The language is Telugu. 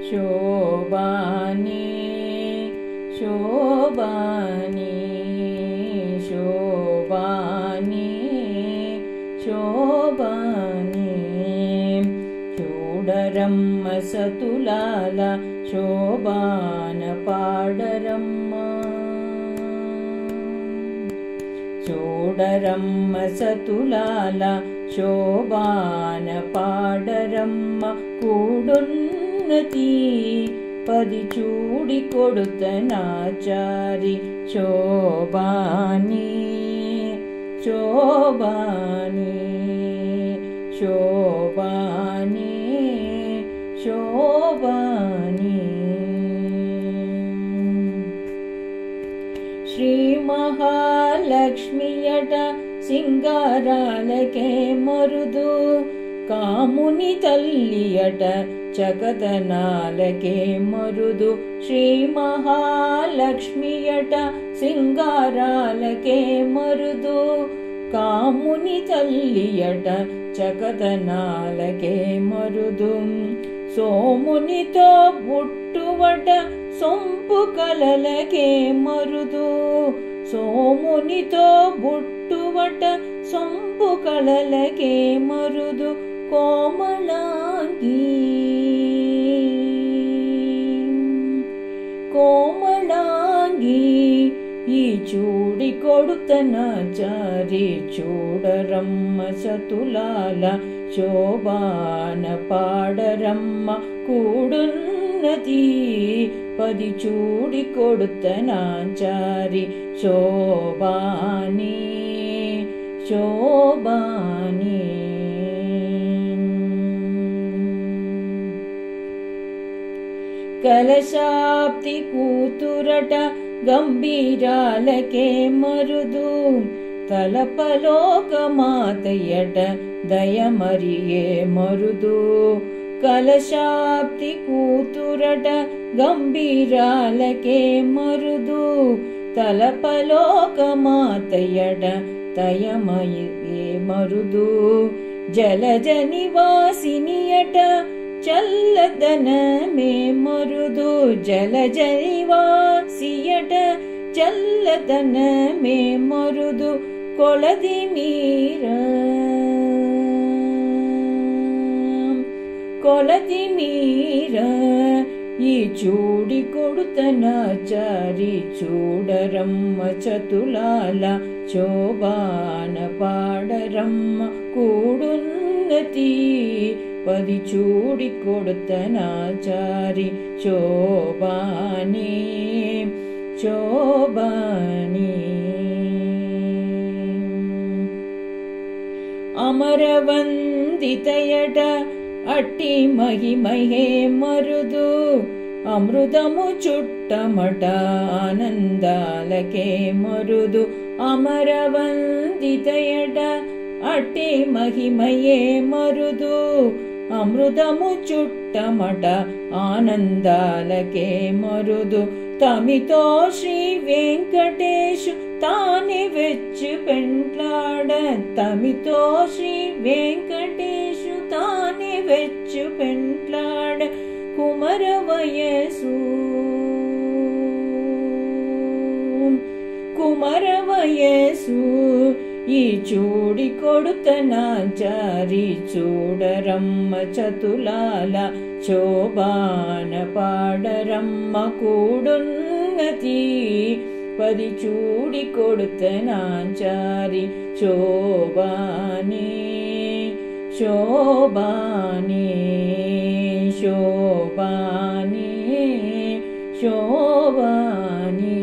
శోభాని శోభాని శోభాని శోభాని చూడరమ్మ సతులాల శోభాన పాడరమ్మ చూడరమ్మ సతులాల శోభాన పాడరమ్మ కూడున్నతి పది చూడి కొడుతనాచారి శోభాని శోభాని శోభాని శోభాని శ్రీ మహాలక్ష్మియట సింగారాలకే మరుదు కాముని తల్లియట చకదనాలకే మరుదు శ్రీ మహాలక్ష్మియట సింగారాలకే మరుదు కాముని తల్లియట చకదనాలకే మరుదు సోమునితో బుట్టువట సొంపు కలలకే మరుదు సోమునితో బుట్టువట సొంపు కళలకే మరుదు కోమళాంగి కోమళాంగి ఈ చూడి కొడుతనాచారి చూడరమ్మ సతులాల శోభాన పాడరమ్మ కూడున్నది పది చూడి కొడుతనాచారి శోభాని శోభాని కలశాప్తి కూతురట గంభీరాలకే మరుదు తలపలోకమాతయట దయమరియే మరుదు కలశాప్తి కూతురట గంభీరాలకే మరుదు తలపలోకమాతయట దయమరియే మరుదు జలజ నివాసినియట చల్లదనమే మరుదు జలజ నివాసియట చల్లదనమే మరుదు కొలది మీర కొలది మీర ఈ చూడి కొడుతనాచారి చూడరమ్మ చతులాల శోభాన పాడరమ్మ కూడున్నతి పది చూడి కొడుతనాచారి శోభాని శోభాని అమరవందితయట అట్టి మహిమహే మరుదు అమృతము చుట్టమట ఆనందాలకే మరుదు అమరవందితయట అట్టి మహిమయే మరుదు అమృతము చుట్టమట ఆనందాలకే మరుదు తమితో శ్రీ వెంకటేశు తానే వెచ్చు పెంట్లాడ తమితో శ్రీ వెంకటేశు తానే వెచ్చు పెంట్లాడ కుమర వయసు కుమర వయసు ఈ చూడి కొడుతనాచారి చూడరమ్మ చతులాల శోభాన పాడరమ్మ కూడున్నతి పది చూడి కొడుతనాచారి శోభాని శోభాని శోభాని శోభాని